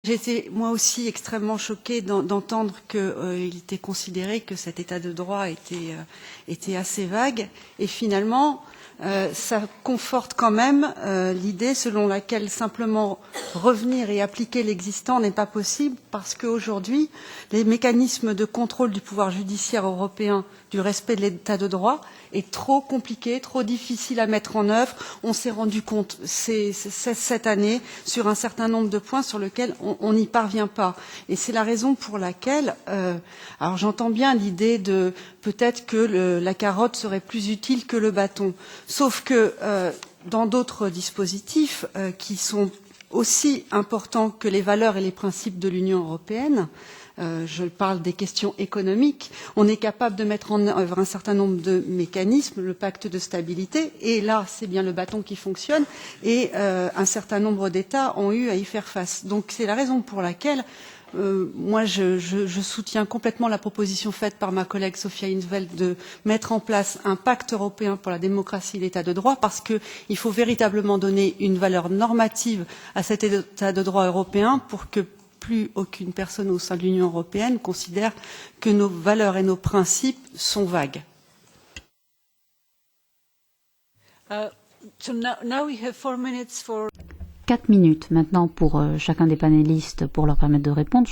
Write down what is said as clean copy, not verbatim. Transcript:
J'ai été moi aussi extrêmement choquée d'entendre qu'il était considéré que cet état de droit était assez vague. Et finalement, ça conforte quand même l'idée selon laquelle simplement revenir et appliquer l'existant n'est pas possible parce qu'aujourd'hui, les mécanismes de contrôle du pouvoir judiciaire européen du respect de l'état de droit est trop compliqué, trop difficile à mettre en œuvre. On s'est rendu compte cette année sur un certain nombre de points sur lesquels on n'y parvient pas. Et c'est la raison pour laquelle, alors j'entends bien l'idée de peut-être que la carotte serait plus utile que le bâton. Sauf que dans d'autres dispositifs qui sont aussi importants que les valeurs et les principes de l'Union européenne, je parle des questions économiques, on est capable de mettre en œuvre un certain nombre de mécanismes, le pacte de stabilité, et là, c'est bien le bâton qui fonctionne, et un certain nombre d'États ont eu à y faire face. Donc c'est la raison pour laquelle moi, je soutiens complètement la proposition faite par ma collègue Sophia in 't Veld de mettre en place un pacte européen pour la démocratie et l'état de droit, parce qu'il faut véritablement donner une valeur normative à cet état de droit européen pour que plus aucune personne au sein de l'Union européenne considère que nos valeurs et nos principes sont vagues. So now we have 4 minutes for... 4 minutes maintenant pour chacun des panélistes pour leur permettre de répondre.